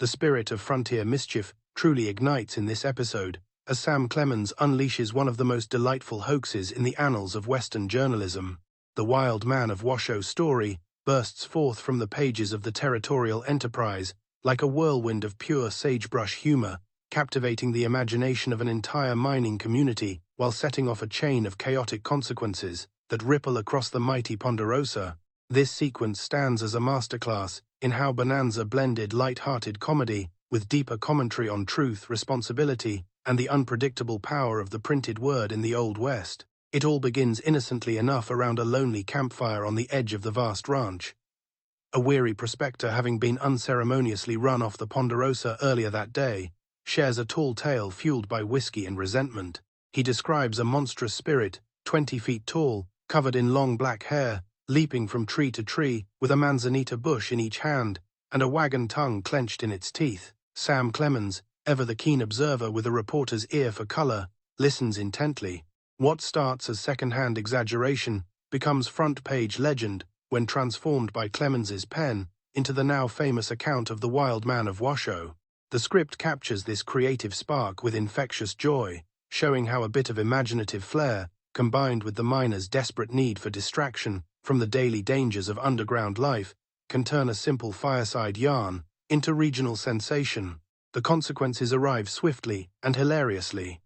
The spirit of frontier mischief truly ignites in this episode, as Sam Clemens unleashes one of the most delightful hoaxes in the annals of Western journalism. The Wild Man of Washoe story bursts forth from the pages of the Territorial Enterprise like a whirlwind of pure sagebrush humor, captivating the imagination of an entire mining community while setting off a chain of chaotic consequences that ripple across the mighty Ponderosa. This sequence stands as a masterclass in how Bonanza blended light-hearted comedy with deeper commentary on truth, responsibility, and the unpredictable power of the printed word in the Old West. It all begins innocently enough around a lonely campfire on the edge of the vast ranch. A weary prospector, having been unceremoniously run off the Ponderosa earlier that day, shares a tall tale fueled by whiskey and resentment. He describes a monstrous spirit, 20 feet tall, covered in long black hair, leaping from tree to tree with a manzanita bush in each hand and a wagon tongue clenched in its teeth. Sam Clemens, ever the keen observer with a reporter's ear for color, listens intently. What starts as second-hand exaggeration becomes front-page legend when transformed by Clemens's pen into the now famous account of the Wild Man of Washoe. The script captures this creative spark with infectious joy, showing how a bit of imaginative flair, combined with the miner's desperate need for distraction from the daily dangers of underground life, can turn a simple fireside yarn into regional sensation. The consequences arrive swiftly and hilariously.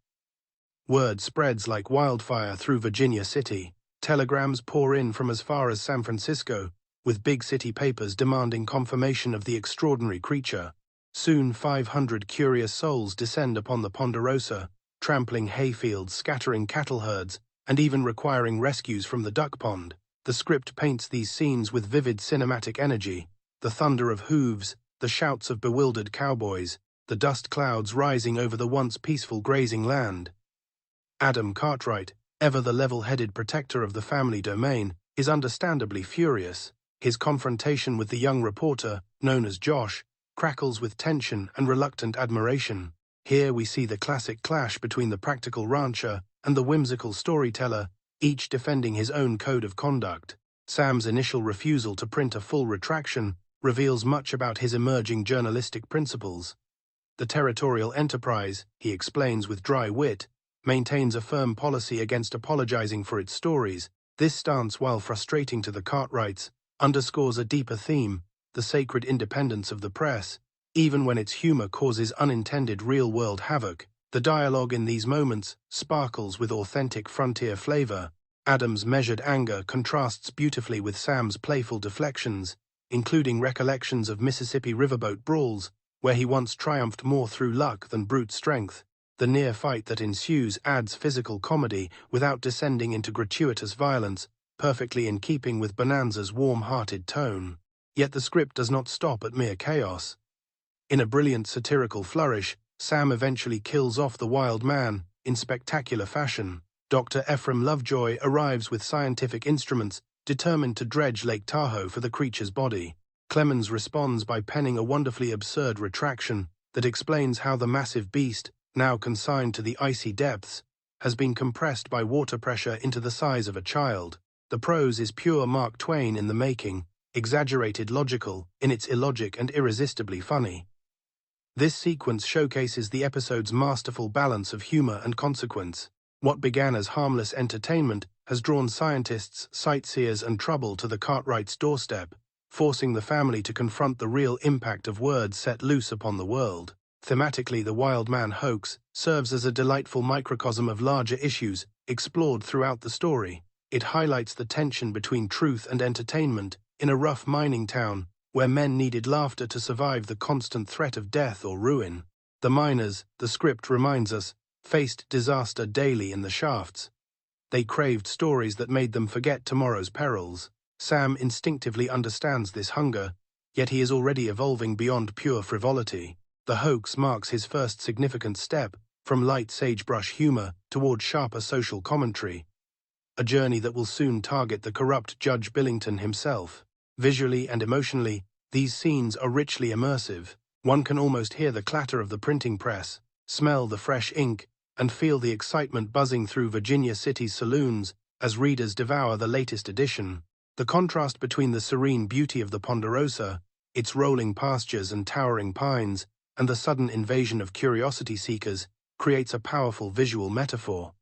Word spreads like wildfire through Virginia City. Telegrams pour in from as far as San Francisco, with big city papers demanding confirmation of the extraordinary creature. Soon 500 curious souls descend upon the Ponderosa, trampling hayfields, scattering cattle herds, and even requiring rescues from the duck pond. The script paints these scenes with vivid cinematic energy, the thunder of hooves, the shouts of bewildered cowboys, the dust clouds rising over the once peaceful grazing land. Adam Cartwright, ever the level-headed protector of the family domain, is understandably furious. His confrontation with the young reporter, known as Josh, crackles with tension and reluctant admiration. Here we see the classic clash between the practical rancher and the whimsical storyteller, each defending his own code of conduct. Sam's initial refusal to print a full retraction reveals much about his emerging journalistic principles. The Territorial Enterprise, he explains with dry wit, maintains a firm policy against apologizing for its stories. This stance, while frustrating to the Cartwrights, underscores a deeper theme, the sacred independence of the press, even when its humor causes unintended real-world havoc. The dialogue in these moments sparkles with authentic frontier flavor. Adam's measured anger contrasts beautifully with Sam's playful deflections, including recollections of Mississippi riverboat brawls, where he once triumphed more through luck than brute strength. The near fight that ensues adds physical comedy without descending into gratuitous violence, perfectly in keeping with Bonanza's warm-hearted tone. Yet the script does not stop at mere chaos. In a brilliant satirical flourish, Sam eventually kills off the Wild Man in spectacular fashion. Dr. Ephraim Lovejoy arrives with scientific instruments determined to dredge Lake Tahoe for the creature's body. Clemens responds by penning a wonderfully absurd retraction that explains how the massive beast, now consigned to the icy depths, has been compressed by water pressure into the size of a child. The prose is pure Mark Twain in the making, exaggerated logical in its illogic and irresistibly funny. This sequence showcases the episode's masterful balance of humor and consequence. What began as harmless entertainment has drawn scientists, sightseers, and trouble to the Cartwrights' doorstep, forcing the family to confront the real impact of words set loose upon the world. Thematically, the Wild Man hoax serves as a delightful microcosm of larger issues explored throughout the story. It highlights the tension between truth and entertainment in a rough mining town where men needed laughter to survive the constant threat of death or ruin. The miners, the script reminds us, faced disaster daily in the shafts. They craved stories that made them forget tomorrow's perils. Sam instinctively understands this hunger, yet he is already evolving beyond pure frivolity. The hoax marks his first significant step from light sagebrush humor toward sharper social commentary, a journey that will soon target the corrupt Judge Billington himself. Visually and emotionally, these scenes are richly immersive. One can almost hear the clatter of the printing press, smell the fresh ink, and feel the excitement buzzing through Virginia City's saloons as readers devour the latest edition. The contrast between the serene beauty of the Ponderosa Its rolling pastures and towering pines, and the sudden invasion of curiosity seekers, creates a powerful visual metaphor.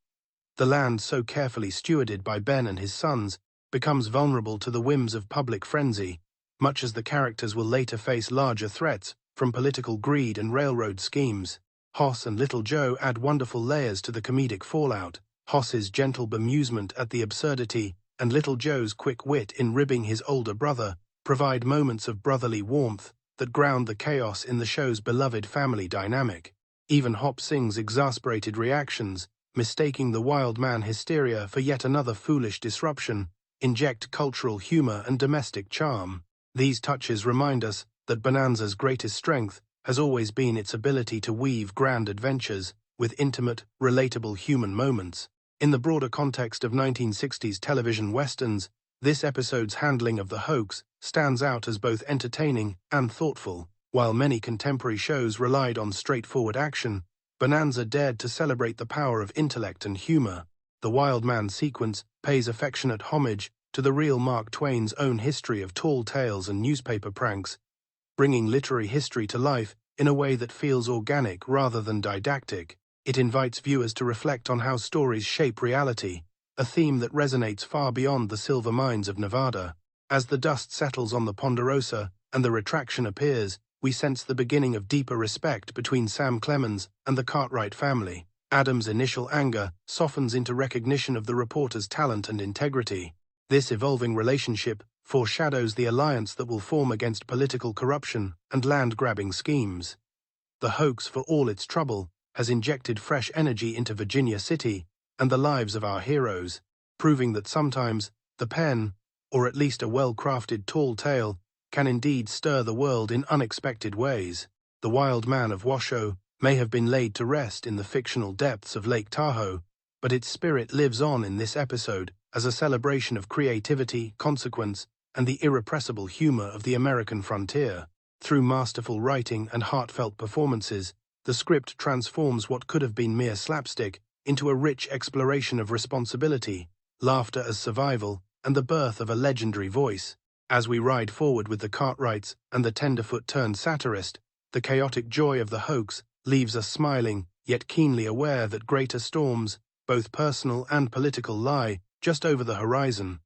The land so carefully stewarded by Ben and his sons becomes vulnerable to the whims of public frenzy, much as the characters will later face larger threats from political greed and railroad schemes. Hoss and Little Joe add wonderful layers to the comedic fallout. Hoss's gentle bemusement at the absurdity and Little Joe's quick wit in ribbing his older brother provide moments of brotherly warmth that ground the chaos in the show's beloved family dynamic. Even Hop Sing's exasperated reactions, mistaking the wild man hysteria for yet another foolish disruption, inject cultural humor and domestic charm. These touches remind us that Bonanza's greatest strength has always been its ability to weave grand adventures with intimate, relatable human moments. In the broader context of 1960s television westerns, this episode's handling of the hoax stands out as both entertaining and thoughtful. While many contemporary shows relied on straightforward action, Bonanza dared to celebrate the power of intellect and humor. The Wild Man sequence pays affectionate homage to the real Mark Twain's own history of tall tales and newspaper pranks, bringing literary history to life in a way that feels organic rather than didactic. It invites viewers to reflect on how stories shape reality, a theme that resonates far beyond the silver mines of Nevada. As the dust settles on the Ponderosa and the retraction appears, we sense the beginning of deeper respect between Sam Clemens and the Cartwright family. Adam's initial anger softens into recognition of the reporter's talent and integrity. This evolving relationship foreshadows the alliance that will form against political corruption and land-grabbing schemes. The hoax, for all its trouble, has injected fresh energy into Virginia City and the lives of our heroes, proving that sometimes the pen, or at least a well-crafted tall tale, can indeed stir the world in unexpected ways. The Wild Man of Washoe may have been laid to rest in the fictional depths of Lake Tahoe, but its spirit lives on in this episode as a celebration of creativity, consequence, and the irrepressible humor of the American frontier. Through masterful writing and heartfelt performances, the script transforms what could have been mere slapstick into a rich exploration of responsibility, laughter as survival, and the birth of a legendary voice. As we ride forward with the Cartwrights and the tenderfoot-turned satirist, the chaotic joy of the hoax leaves us smiling, yet keenly aware that greater storms, both personal and political, lie just over the horizon.